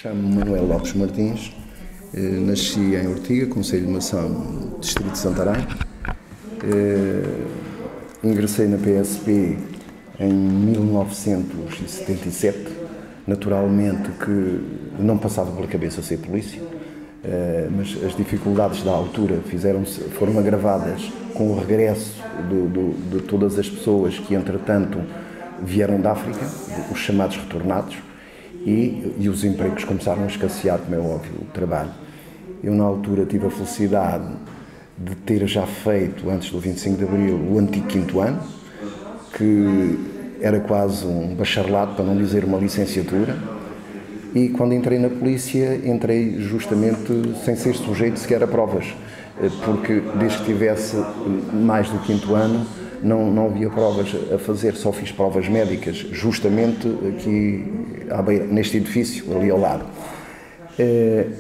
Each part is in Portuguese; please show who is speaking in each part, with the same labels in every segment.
Speaker 1: Chamo-me Manuel Lopes Martins, nasci em Ortiga, Concelho de Mação, Distrito de Santarém. Ingressei na PSP em 1977, naturalmente que não passava pela cabeça ser polícia, mas as dificuldades da altura foram agravadas com o regresso de todas as pessoas que, entretanto, vieram da África, os chamados retornados, e os empregos começaram a escassear, como é óbvio, o trabalho. Eu, na altura, tive a felicidade de ter já feito, antes do 25 de Abril, o antigo 5º ano, que era quase um bacharelato, para não dizer uma licenciatura, e quando entrei na polícia, entrei justamente sem ser sujeito sequer a provas, porque desde que tivesse mais do 5º ano, não havia provas a fazer, só fiz provas médicas, justamente aqui neste edifício, ali ao lado.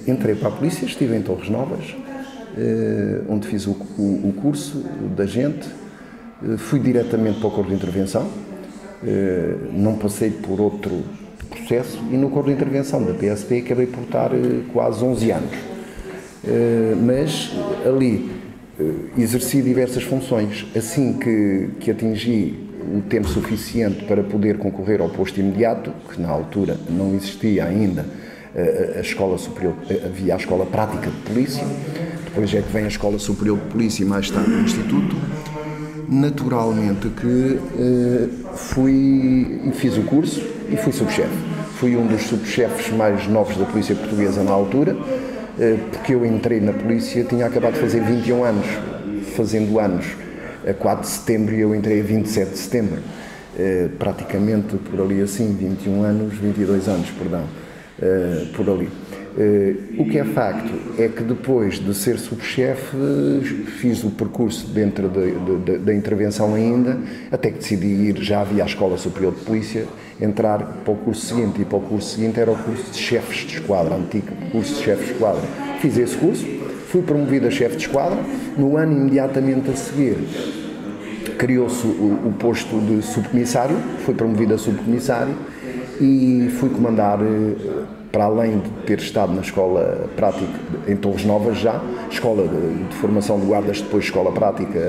Speaker 1: Entrei para a polícia, estive em Torres Novas, onde fiz o curso de agente, fui diretamente para o Corpo de Intervenção, não passei por outro processo, e no Corpo de Intervenção da PSP acabei por estar quase 11 anos. Mas ali exerci diversas funções. Assim que atingi o tempo suficiente para poder concorrer ao posto imediato, que na altura não existia ainda a Escola Superior, havia a Escola Prática de Polícia, depois é que vem a Escola Superior de Polícia e mais tarde o Instituto. Naturalmente que fiz o curso e fui subchefe. Fui um dos subchefes mais novos da Polícia Portuguesa na altura, porque eu entrei na polícia, tinha acabado de fazer 21 anos, fazendo anos a 4 de setembro, e eu entrei a 27 de setembro, praticamente por ali assim, 21 anos, 22 anos, perdão, por ali. O que é facto é que depois de ser subchefe, fiz o percurso dentro da intervenção ainda, até que decidi ir, já havia a Escola Superior de Polícia, entrar para o curso seguinte, e para o curso seguinte era o curso de chefes de esquadra, antigo curso de chefes de esquadra. Fiz esse curso, fui promovido a chefe de esquadra. No ano imediatamente a seguir criou-se o posto de subcomissário, fui promovido a subcomissário e fui comandar, para além de ter estado na escola prática em Torres Novas já, escola de formação de guardas, depois escola prática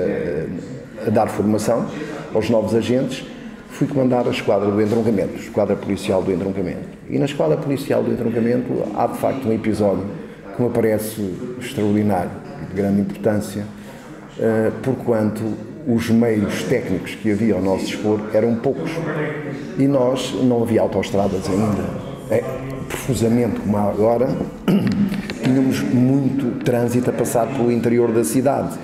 Speaker 1: a dar formação aos novos agentes, fui comandar a esquadra do entroncamento, a esquadra policial do entroncamento. E na esquadra policial do entroncamento há de facto um episódio que me parece extraordinário e de grande importância, porquanto os meios técnicos que havia ao nosso dispor eram poucos e nós não havia autoestradas ainda, profusamente como há agora. Tínhamos muito trânsito a passar pelo interior da cidade,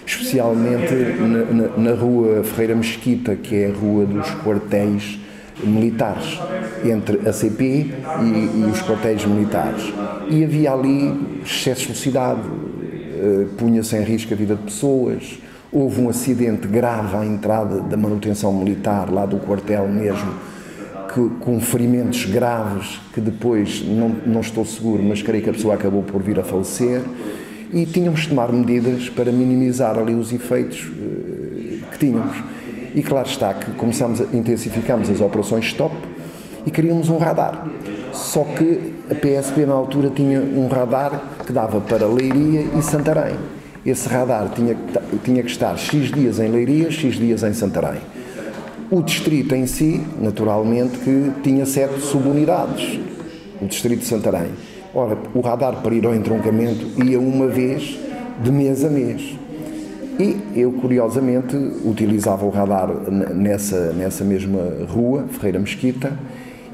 Speaker 1: especialmente na rua Ferreira Mesquita, que é a rua dos quartéis militares, entre a CP e os quartéis militares. E havia ali excesso de velocidade, punha-se em risco a vida de pessoas. Houve um acidente grave à entrada da manutenção militar, lá do quartel mesmo, com ferimentos graves, que depois, não estou seguro, mas creio que a pessoa acabou por vir a falecer. E tínhamos de tomar medidas para minimizar ali os efeitos que tínhamos. E claro está que intensificámos as operações stop e queríamos um radar. Só que a PSP na altura tinha um radar que dava para Leiria e Santarém. Esse radar tinha que estar X dias em Leiria, X dias em Santarém. O distrito em si, naturalmente, que tinha 7 subunidades, o distrito de Santarém. Ora, o radar para ir ao entroncamento ia uma vez, de mês a mês. E eu, curiosamente, utilizava o radar nessa mesma rua, Ferreira Mesquita,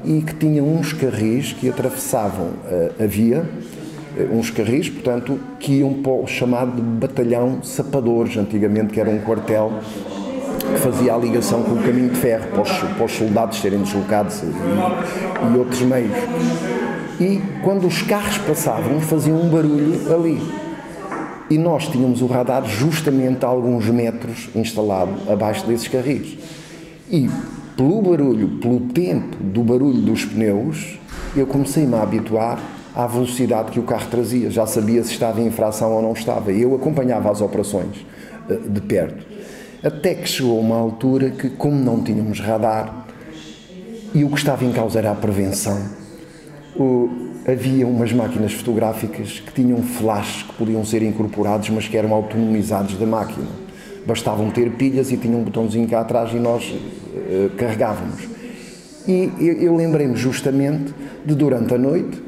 Speaker 1: e que tinha uns carris que atravessavam a via, uns carris, portanto, que iam para o chamado Batalhão Sapadores, antigamente, que era um quartel que fazia a ligação com o caminho de ferro, para os soldados serem deslocados e outros meios. E quando os carros passavam, faziam um barulho ali. E nós tínhamos o radar justamente a alguns metros instalado abaixo desses carris. E pelo barulho, pelo tempo do barulho dos pneus, eu comecei-me a habituar à velocidade que o carro trazia. Já sabia se estava em infração ou não estava. Eu acompanhava as operações de perto. Até que chegou uma altura que, como não tínhamos radar, e o que estava em causa era a prevenção, havia umas máquinas fotográficas que tinham flashes que podiam ser incorporados, mas que eram autonomizados da máquina. Bastavam ter pilhas e tinha um botãozinho cá atrás e nós carregávamos. E eu lembrei-me justamente de, durante a noite,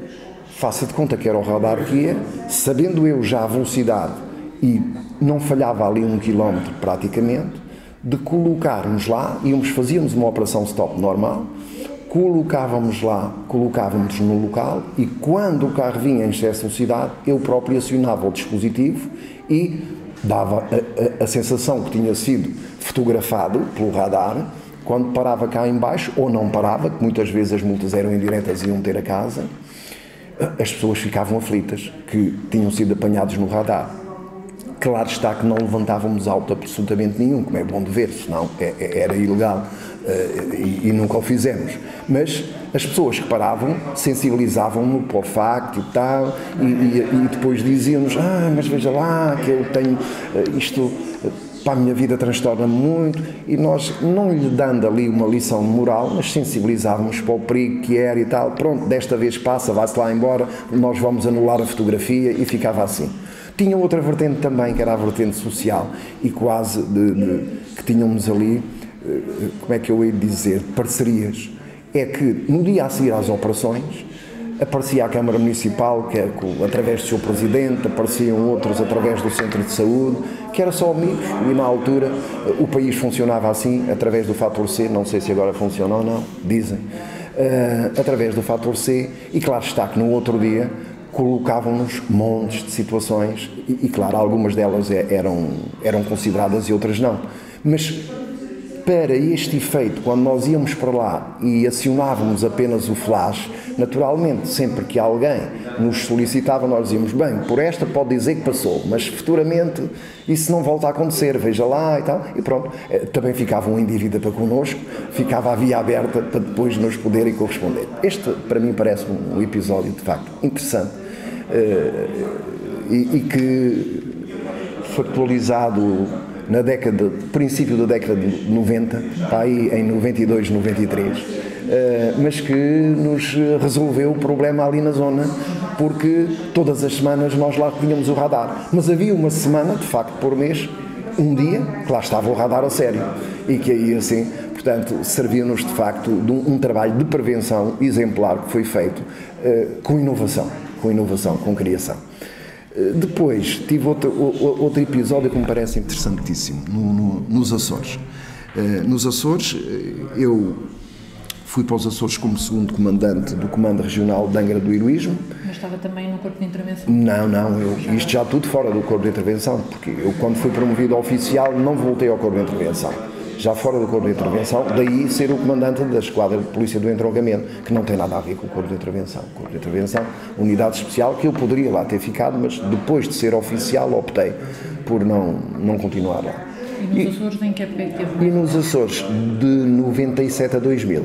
Speaker 1: faça de conta que era o radar que ia, sabendo eu já a velocidade e não falhava ali 1 km praticamente, de colocarmos lá, fazíamos uma operação stop normal, colocávamos no local e quando o carro vinha em excesso de velocidade, eu próprio acionava o dispositivo e dava a sensação que tinha sido fotografado pelo radar. Quando parava cá em baixo, ou não parava, que muitas vezes as multas eram indiretas e iam ter a casa, as pessoas ficavam aflitas, que tinham sido apanhados no radar. Claro está que não levantávamos auto absolutamente nenhum, como é bom de ver, senão era ilegal e nunca o fizemos. Mas as pessoas que paravam sensibilizavam-me para o facto e tal, e depois diziam-nos, mas veja lá, que eu tenho isto, para a minha vida transtorna-me muito, e nós, não lhe dando ali uma lição de moral, mas sensibilizávamos para o perigo que era e tal, pronto, desta vez passa, vai-se lá embora, nós vamos anular a fotografia, e ficava assim. Tinha outra vertente também, que era a vertente social, e quase que tínhamos ali, como é que eu ia dizer, parcerias. É que no dia a seguir às operações, aparecia a Câmara Municipal, que é através do seu Presidente, apareciam outros através do Centro de Saúde, que era só amigos, e na altura o país funcionava assim, através do fator C, não sei se agora funciona ou não, dizem, através do fator C, e claro está que no outro dia colocavam-nos montes de situações, e claro, algumas delas eram consideradas e outras não, mas para este efeito, quando nós íamos para lá e acionávamos apenas o flash, naturalmente, sempre que alguém nos solicitava, nós dizíamos, bem, por esta pode dizer que passou, mas futuramente isso não volta a acontecer, veja lá e tal, e pronto, também ficava um indivíduo para connosco, ficava a via aberta para depois nos poderem corresponder. Este, para mim, parece um episódio, de facto, interessante, e que, factualizado na princípio da década de 90, está aí em 92, 93, mas que nos resolveu o problema ali na zona, porque todas as semanas nós lá tínhamos o radar, mas havia uma semana, de facto, por mês, um dia, que lá estava o radar a sério, e que aí assim, portanto, serviu-nos de facto de um trabalho de prevenção exemplar que foi feito com inovação, com criação. Depois tive outro episódio que me parece interessantíssimo, nos Açores. Nos Açores, eu fui para os Açores como segundo comandante do Comando Regional de Angra do Heroísmo.
Speaker 2: Mas estava também no Corpo de Intervenção?
Speaker 1: Não, isto já tudo fora do Corpo de Intervenção, porque eu quando fui promovido a oficial não voltei ao Corpo de Intervenção. Já fora do Corpo de Intervenção, daí ser o comandante da Esquadra de Polícia do Entroncamento, que não tem nada a ver com o Corpo de Intervenção. O Corpo de Intervenção, unidade especial, que eu poderia lá ter ficado, mas depois de ser oficial optei por não continuar lá.
Speaker 2: E nos Açores em que época é que teve?
Speaker 1: E nos Açores, de 97 a 2000.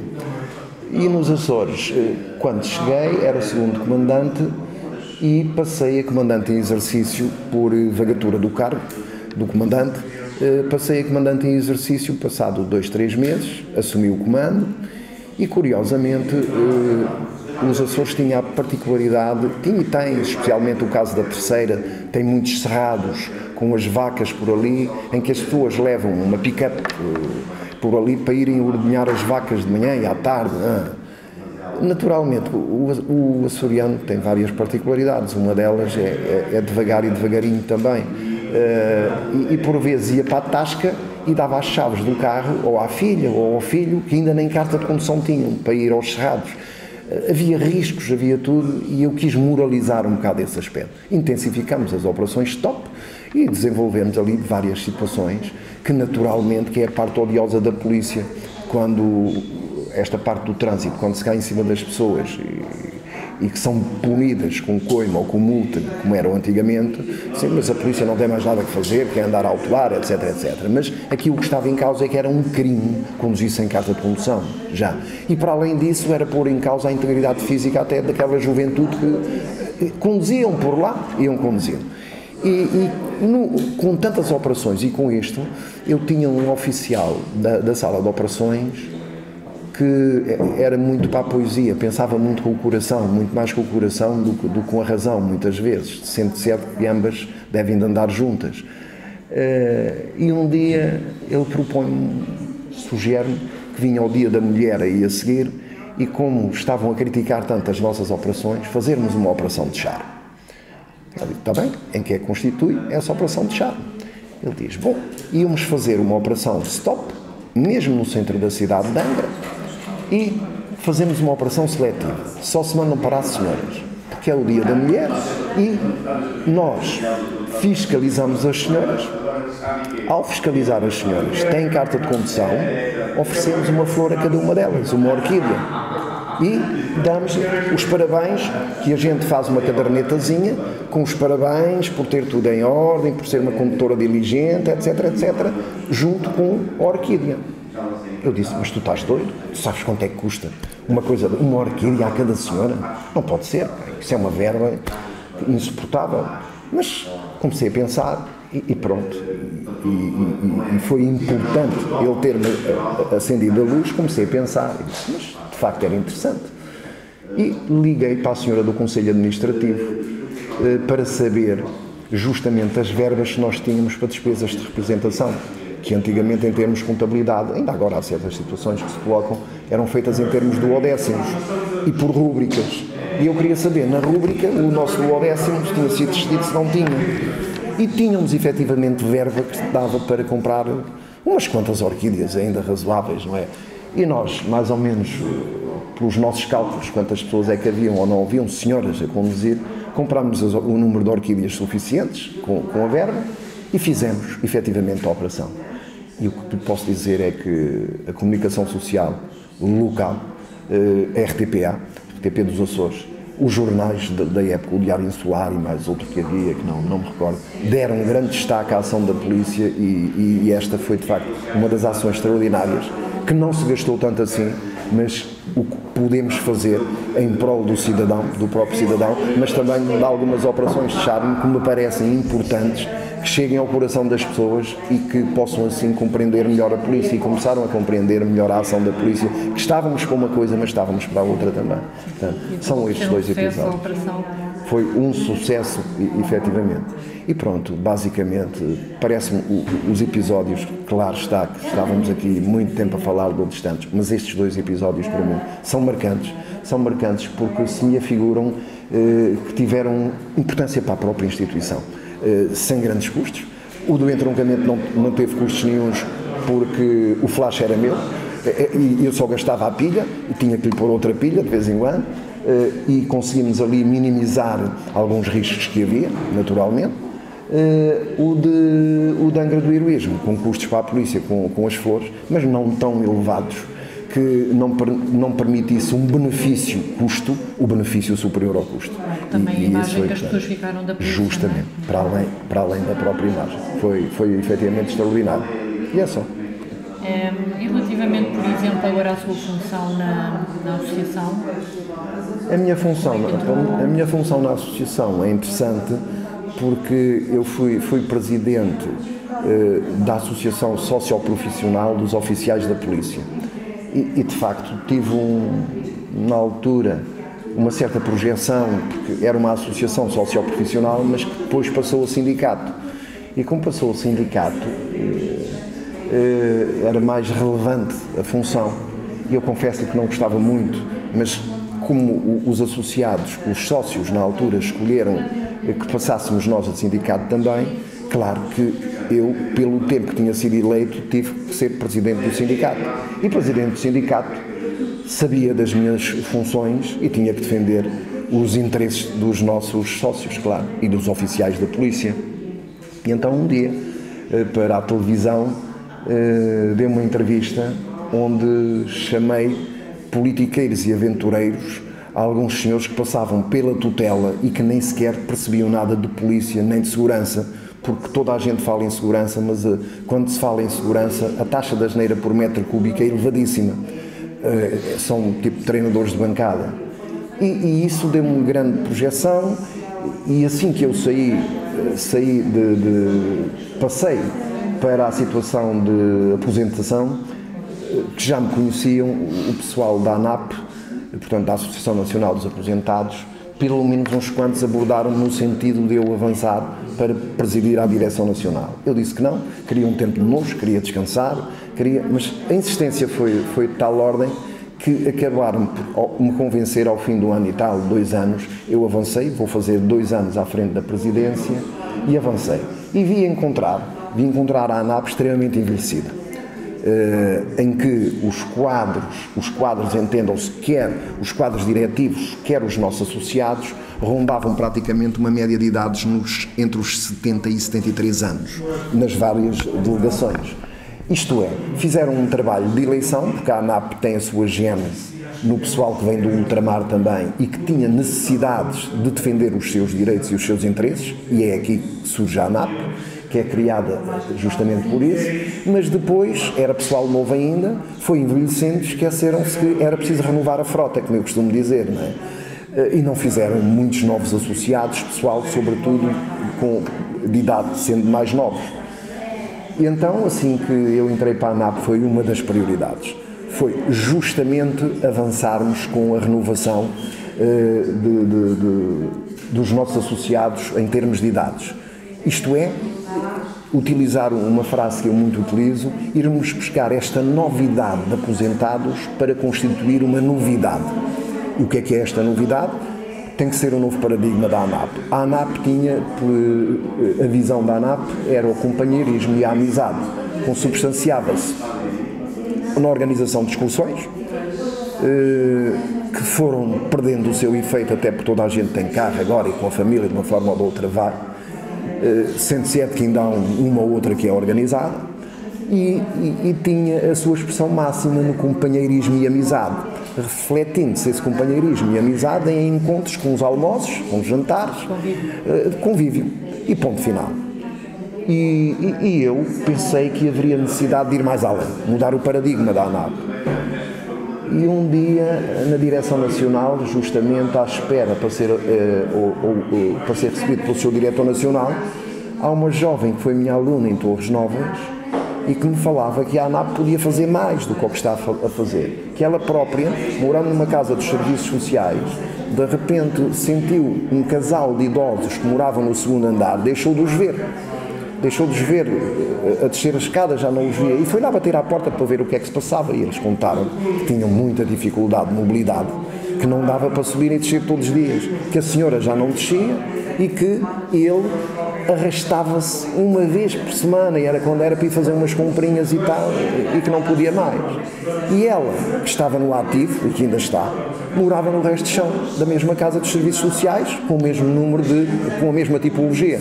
Speaker 1: E nos Açores, quando cheguei, era segundo comandante e passei a comandante em exercício por vagatura do cargo do comandante. Passei a comandante em exercício, passado 2, 3 meses, assumi o comando e, curiosamente, os Açores tinha a particularidade, tinha e tem, especialmente o caso da Terceira, tem muitos cerrados com as vacas por ali, em que as pessoas levam uma pick-up por ali para irem ordenhar as vacas de manhã e à tarde. Naturalmente, o açoriano tem várias particularidades, uma delas é devagar e devagarinho também. E por vezes ia para a tasca e dava as chaves do carro ou à filha ou ao filho que ainda nem carta de condução tinham para ir aos cerrados. Havia riscos, havia tudo, e eu quis moralizar um bocado esse aspecto. Intensificamos as operações stop e desenvolvemos ali várias situações que naturalmente, que é a parte odiosa da polícia, quando esta parte do trânsito, quando se cai em cima das pessoas e que são punidas com coima ou com multa, como eram antigamente, sim, mas a polícia não tem mais nada que fazer, quer andar a autuar, etc, etc. Mas aqui o que estava em causa é que era um crime conduzir sem carta de condução, já. E para além disso era pôr em causa a integridade física até daquela juventude que conduziam por lá, iam conduzindo. Com tantas operações e com isto, eu tinha um oficial da sala de operações que era muito para a poesia, pensava muito com o coração, muito mais com o coração do que com a razão, muitas vezes, sendo certo que ambas devem de andar juntas. E um dia ele propõe-me, sugere-me, que vinha o Dia da Mulher aí a seguir, e como estavam a criticar tanto as nossas operações, fazermos uma operação de charme. Eu digo, está bem, em que é que constitui essa operação de charme? Ele diz, bom, íamos fazer uma operação stop, mesmo no centro da cidade de Angra, e fazemos uma operação seletiva. Só se mandam para as senhoras, porque é o Dia da Mulher, e nós fiscalizamos as senhoras. Ao fiscalizar as senhoras, têm carta de condução, oferecemos uma flor a cada uma delas, uma orquídea. E damos os parabéns, que a gente faz uma cadernetazinha com os parabéns por ter tudo em ordem, por ser uma condutora diligente, etc, etc, junto com a orquídea. Eu disse, mas tu estás doido? Tu sabes quanto é que custa uma orquídea a cada senhora? Não pode ser, isso é uma verba insuportável. Mas comecei a pensar e pronto. E foi importante ele ter-me acendido a luz, comecei a pensar, e disse, mas de facto era interessante. E liguei para a senhora do Conselho Administrativo para saber justamente as verbas que nós tínhamos para despesas de representação, que antigamente em termos de contabilidade, ainda agora há certas situações que se colocam, eram feitas em termos de duodécimos e por rúbricas. E eu queria saber, na rúbrica, o nosso duodécimo tinha sido decidido se não tinha. E tínhamos efetivamente verba que dava para comprar umas quantas orquídeas ainda razoáveis, não é? E nós, mais ou menos, pelos nossos cálculos, quantas pessoas é que haviam ou não haviam, senhoras a conduzir, comprámos o número de orquídeas suficientes com a verba e fizemos efetivamente a operação. E o que posso dizer é que a comunicação social local, a RTP dos Açores, os jornais da época, o Diário Insular e mais outro que havia, que não me recordo, deram um grande destaque à ação da polícia e esta foi, de facto, uma das ações extraordinárias, que não se gastou tanto assim, mas o que podemos fazer em prol do cidadão, do próprio cidadão, mas também de algumas operações de charme que me parecem importantes, que cheguem ao coração das pessoas e que possam assim compreender melhor a polícia, e começaram a compreender melhor a ação da polícia, que estávamos para uma coisa, mas estávamos para a outra também. Portanto, são estes dois episódios. Foi um sucesso, efetivamente. E pronto, basicamente, parece-me os episódios, claro está, que estávamos aqui muito tempo a falar de outros tantos, mas estes dois episódios para mim são marcantes porque se me afiguram que tiveram importância para a própria instituição. Sem grandes custos. O do entroncamento não teve custos nenhuns porque o flash era meu e eu só gastava a pilha e tinha que lhe pôr outra pilha de vez em quando e conseguimos ali minimizar alguns riscos que havia, naturalmente. O de Angra do Heroísmo, com custos para a polícia, com as flores, mas não tão elevados que não permitisse um benefício-custo, o benefício superior ao custo.
Speaker 2: Também a imagem que as pessoas ficaram da polícia.
Speaker 1: Justamente, para além da própria imagem. Foi efetivamente extraordinário. E é só.
Speaker 2: E relativamente, por exemplo, agora à sua função na associação?
Speaker 1: A minha função na associação é interessante porque eu fui presidente da Associação Socioprofissional dos Oficiais da Polícia. E de facto tive na altura uma certa projeção, porque era uma associação socioprofissional, mas que depois passou a sindicato. E como passou a sindicato, era mais relevante a função. E eu confesso que não gostava muito, mas como os associados, os sócios na altura escolheram que passássemos nós a sindicato também, claro que eu, pelo tempo que tinha sido eleito, tive que ser presidente do sindicato. E presidente do sindicato sabia das minhas funções e tinha que defender os interesses dos nossos sócios, claro, e dos oficiais da polícia. E então um dia, para a televisão, dei uma entrevista onde chamei politiqueiros e aventureiros a alguns senhores que passavam pela tutela e que nem sequer percebiam nada de polícia nem de segurança, porque toda a gente fala em segurança, mas quando se fala em segurança, a taxa de asneira por metro cúbico é elevadíssima. São tipo treinadores de bancada. E isso deu-me uma grande projeção, e assim que eu passei para a situação de aposentação, que já me conheciam, o pessoal da ANAP, portanto da Associação Nacional dos Aposentados, pelo menos uns quantos abordaram no sentido de eu avançar para presidir a direção nacional. Eu disse que não, queria um tempo de novo, queria descansar, mas a insistência foi de tal ordem que acabaram por me convencer ao fim do ano e tal, 2 anos, eu avancei, vou fazer 2 anos à frente da presidência e avancei. E vim encontrar a ANAP extremamente envelhecida. Em que os quadros entendam-se, quer os quadros diretivos, quer os nossos associados, rondavam praticamente uma média de idades entre os 70 e 73 anos, nas várias delegações. Isto é, fizeram um trabalho de eleição, porque a ANAP tem a sua gênese no pessoal que vem do ultramar também e que tinha necessidades de defender os seus direitos e os seus interesses, e é aqui que surge a ANAP, que é criada justamente por isso, mas depois era pessoal novo ainda, foi envelhecendo, esqueceram-se que era preciso renovar a frota, como eu costumo dizer, não é? E não fizeram muitos novos associados, pessoal sobretudo de idade, sendo mais novos. E então, assim que eu entrei para a ANAP, foi uma das prioridades, foi justamente avançarmos com a renovação dos nossos associados em termos de idades. Isto é, utilizar uma frase que eu muito utilizo, irmos buscar esta novidade de aposentados para constituir uma novidade. E o que é esta novidade? Tem que ser um novo paradigma da ANAP. A ANAP tinha, a visão da ANAP era o companheirismo e a amizade, consubstanciava-se na organização de excursões, que foram perdendo o seu efeito, até porque toda a gente tem carro agora e com a família de uma forma ou de outra vai, sendo-se que ainda há uma ou outra que é organizada, e tinha a sua expressão máxima no companheirismo e amizade, refletindo-se esse companheirismo e amizade em encontros com os almoços, com os jantares, convívio, e ponto final. E eu pensei que haveria necessidade de ir mais além, mudar o paradigma da ANAP. E um dia, na Direção Nacional, justamente à espera para ser recebido pelo seu Diretor Nacional, há uma jovem que foi minha aluna em Torres Novas e que me falava que a ANAP podia fazer mais do que o que está a fazer. Que ela própria, morando numa casa dos serviços sociais, de repente sentiu um casal de idosos que moravam no 2º andar, deixou de os ver a descer a escada, já não os via, e foi lá bater à porta para ver o que é que se passava, e eles contaram que tinham muita dificuldade de mobilidade, que não dava para subir e descer todos os dias, que a senhora já não descia e que ele arrastava-se uma vez por semana, e era quando era para ir fazer umas comprinhas e tal, e que não podia mais. E ela, que estava no ativo, e que ainda está, morava no resto de chão da mesma casa dos serviços sociais, com o mesmo número com a mesma tipologia.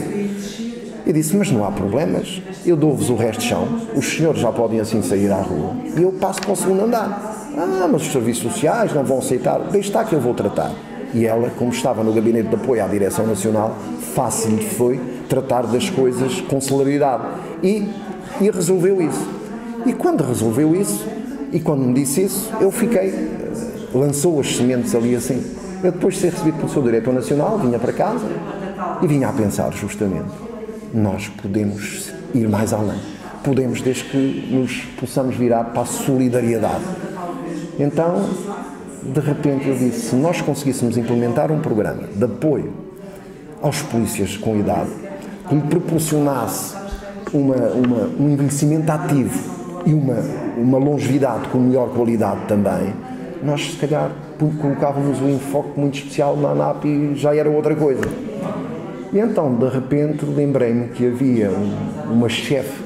Speaker 1: Eu disse, mas não há problemas, eu dou-vos o resto de chão, os senhores já podem assim sair à rua, e eu passo para o 2º andar. Mas os serviços sociais não vão aceitar, deixe estar que eu vou tratar. E ela, como estava no gabinete de apoio à Direção Nacional, fácil foi tratar das coisas com celeridade. E resolveu isso. E quando resolveu isso, e quando me disse isso, eu fiquei, lançou as sementes ali assim. Eu depois de ser recebido pelo seu Diretor Nacional, vinha para casa e vinha a pensar justamente, nós podemos ir mais além. Podemos, desde que nos possamos virar para a solidariedade. Então, de repente eu disse, se nós conseguíssemos implementar um programa de apoio aos polícias com idade, que lhe proporcionasse um envelhecimento ativo e uma longevidade com melhor qualidade também, nós se calhar colocávamos um enfoque muito especial na ANAP e já era outra coisa. E então, de repente, lembrei-me que havia uma chefe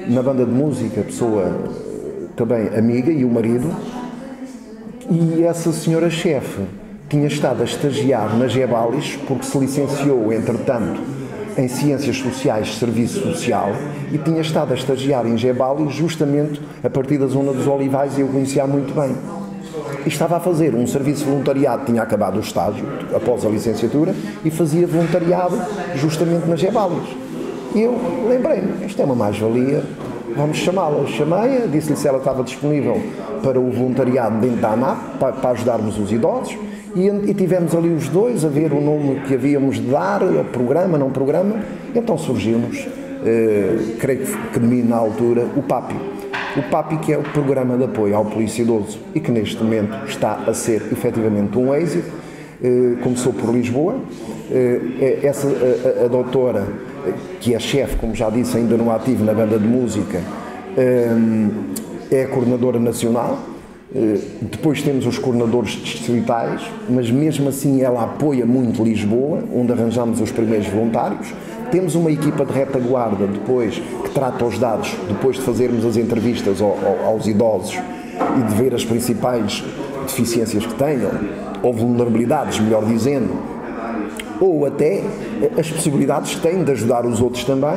Speaker 1: na banda de música, pessoa também amiga, e o marido, e essa senhora chefe tinha estado a estagiar na Gebalis, porque se licenciou, entretanto, em Ciências Sociais, Serviço Social, e tinha estado a estagiar em Gebalis justamente a partir da zona dos Olivais, e eu conhecia muito bem. E estava a fazer um serviço de voluntariado, tinha acabado o estágio após a licenciatura e fazia voluntariado justamente na Gebalis. E eu lembrei-me, isto é uma mais-valia, vamos chamá-la. Chamei-a, disse-lhe se ela estava disponível para o voluntariado dentro da ANAP, para ajudarmos os idosos, e tivemos ali os dois a ver o nome que havíamos de dar, programa, não programa. Então surgiu-nos, creio que de mim na altura, o PAPI, O PAPI, que é o Programa de Apoio ao Polícia Idoso e que neste momento está a ser efetivamente um êxito, começou por Lisboa. A doutora, que é chefe, como já disse, ainda no ativo na banda de música, é a coordenadora nacional. Depois temos os coordenadores distritais, mas mesmo assim ela apoia muito Lisboa, onde arranjamos os primeiros voluntários. Temos uma equipa de retaguarda depois que trata os dados, depois de fazermos as entrevistas aos idosos e de ver as principais deficiências que tenham, ou vulnerabilidades, melhor dizendo, ou até as possibilidades que têm de ajudar os outros também.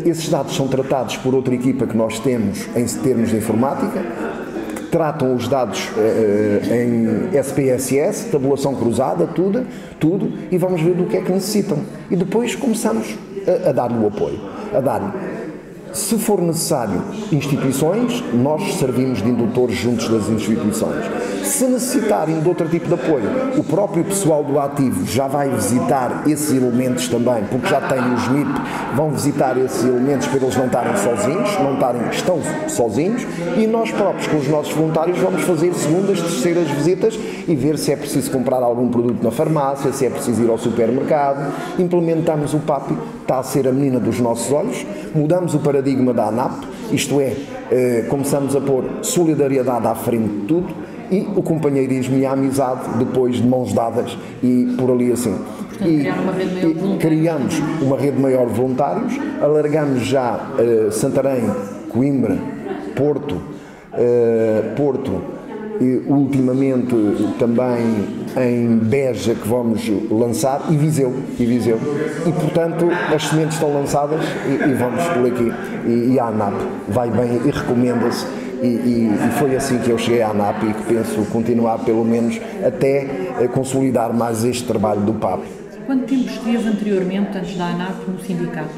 Speaker 1: Esses dados são tratados por outra equipa que nós temos em termos de informática, que tratam os dados em SPSS, tabulação cruzada, tudo, e vamos ver do que é que necessitam. E depois começamos a dar-lhe o apoio, se for necessário, instituições, nós servimos de indutores juntos das instituições. Se necessitarem de outro tipo de apoio, o próprio pessoal do ativo já vai visitar esses elementos também, porque já têm os MIP, vão visitar esses elementos para eles não estarem sozinhos, estão sozinhos, e nós próprios, com os nossos voluntários, vamos fazer segundas, terceiras visitas e ver se é preciso comprar algum produto na farmácia, se é preciso ir ao supermercado. Implementamos o PAPI, está a ser a menina dos nossos olhos, mudamos o paradigma da ANAP, isto é, começamos a pôr solidariedade à frente de tudo, e o companheirismo e a amizade depois de mãos dadas e por ali assim.
Speaker 2: Portanto,
Speaker 1: criamos uma rede maior de voluntários, alargamos já Santarém, Coimbra, Porto e ultimamente também em Beja, que vamos lançar, e Viseu. E portanto as sementes estão lançadas e vamos por aqui. E a ANAP vai bem e recomenda-se. E foi assim que eu cheguei à ANAP e que penso continuar pelo menos até consolidar mais este trabalho do PAP.
Speaker 2: Quanto tempo esteve anteriormente, antes da ANAP, no sindicato?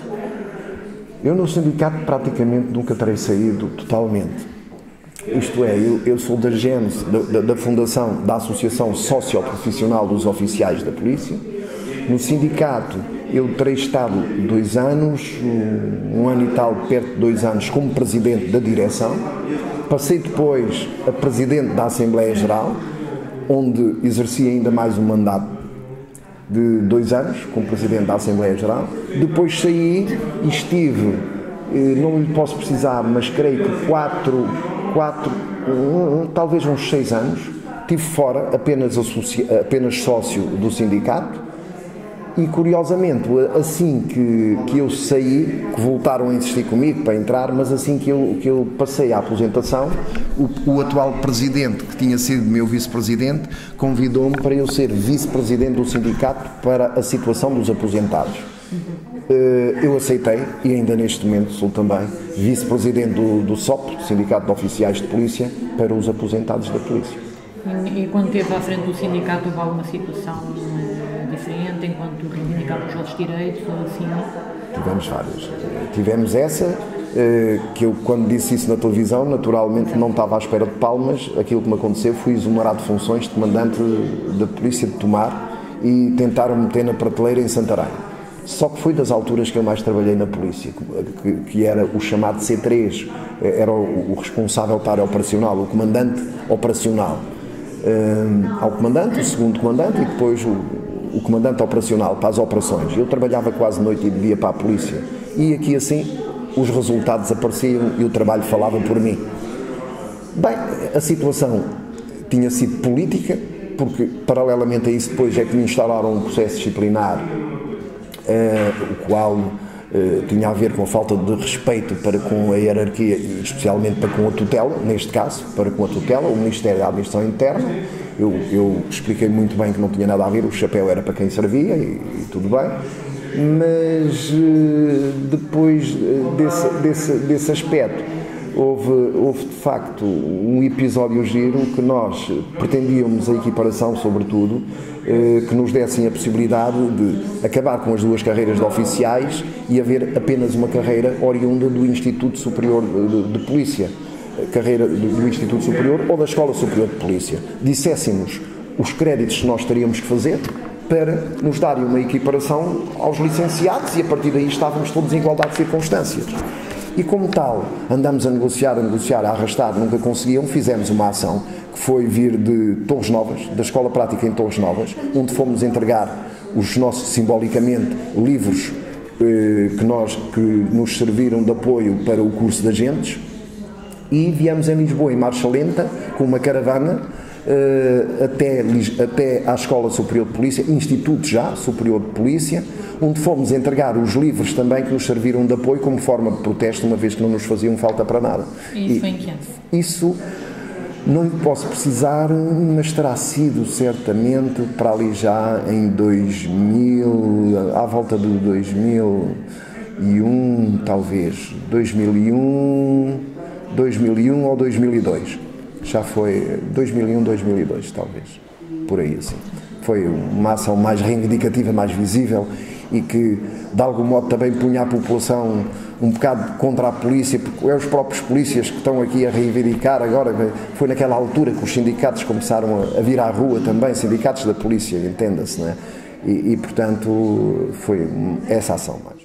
Speaker 1: Eu no sindicato praticamente nunca terei saído totalmente. Isto é, eu sou da gênese da fundação da Associação Socioprofissional dos Oficiais da Polícia. No sindicato eu terei estado 2 anos, um ano e tal, perto de 2 anos, como presidente da direção. Passei depois a presidente da Assembleia Geral, onde exerci ainda mais um mandato de 2 anos como presidente da Assembleia Geral. Depois saí e estive, não lhe posso precisar, mas creio que 4, talvez uns 6 anos, estive fora, apenas sócio do sindicato. E curiosamente, assim que eu saí, que voltaram a insistir comigo para entrar, mas assim que eu passei à aposentação, o atual presidente, que tinha sido meu vice-presidente, convidou-me para eu ser vice-presidente do sindicato para a situação dos aposentados. Eu aceitei e ainda neste momento sou também vice-presidente do SOP, Sindicato de Oficiais de Polícia, para os aposentados da Polícia.
Speaker 2: E quando esteve à frente do sindicato, houve alguma situação diferente enquanto reivindicava os vossos direitos ou assim?
Speaker 1: Tivemos várias. Tivemos essa, que eu quando disse isso na televisão, naturalmente não estava à espera de palmas. Aquilo que me aconteceu, fui exonerado de funções de comandante da Polícia de Tomar e tentaram meter na prateleira em Santarém. Só que foi das alturas que eu mais trabalhei na polícia, que era o chamado C3, era o responsável para a área operacional, o comandante operacional. Ao comandante, o segundo comandante e depois o comandante operacional para as operações. Eu trabalhava quase noite e dia para a polícia e aqui assim os resultados apareciam e o trabalho falava por mim. Bem, a situação tinha sido política, porque paralelamente a isso depois é que me instauraram um processo disciplinar, o qual tinha a ver com a falta de respeito para com a hierarquia e especialmente para com a tutela, neste caso, para com a tutela, o Ministério da Administração Interna. Eu expliquei muito bem que não tinha nada a ver, o chapéu era para quem servia e tudo bem, mas depois desse aspecto houve de facto um episódio giro que nós pretendíamos a equiparação, sobretudo, que nos dessem a possibilidade de acabar com as 2 carreiras de oficiais e haver apenas uma carreira oriunda do Instituto Superior de Polícia, carreira do Instituto Superior ou da Escola Superior de Polícia. Disséssemos os créditos que nós teríamos que fazer para nos darem uma equiparação aos licenciados e a partir daí estávamos todos em igualdade de circunstâncias. E como tal, andamos a negociar, a arrastar, nunca conseguiam, fizemos uma ação que foi vir de Torres Novas, da Escola Prática em Torres Novas, onde fomos entregar os nossos, simbolicamente, livros que nos serviram de apoio para o curso de agentes, e viemos em Lisboa em marcha lenta, com uma caravana, até à Escola Superior de Polícia, Instituto já Superior de Polícia, onde fomos entregar os livros também que nos serviram de apoio como forma de protesto, uma vez que não nos faziam falta para nada.
Speaker 2: E foi em que ano?
Speaker 1: Isso não lhe posso precisar, mas terá sido certamente para ali já em 2000, à volta de 2001, talvez, 2001 ou 2002. Já foi 2001, 2002, talvez, por aí assim. Foi uma ação mais reivindicativa, mais visível, e que de algum modo também punha a população um bocado contra a polícia, porque é os próprios polícias que estão aqui a reivindicar agora. Foi naquela altura que os sindicatos começaram a vir à rua também, sindicatos da polícia, entenda-se, não é? E portanto foi essa ação mais.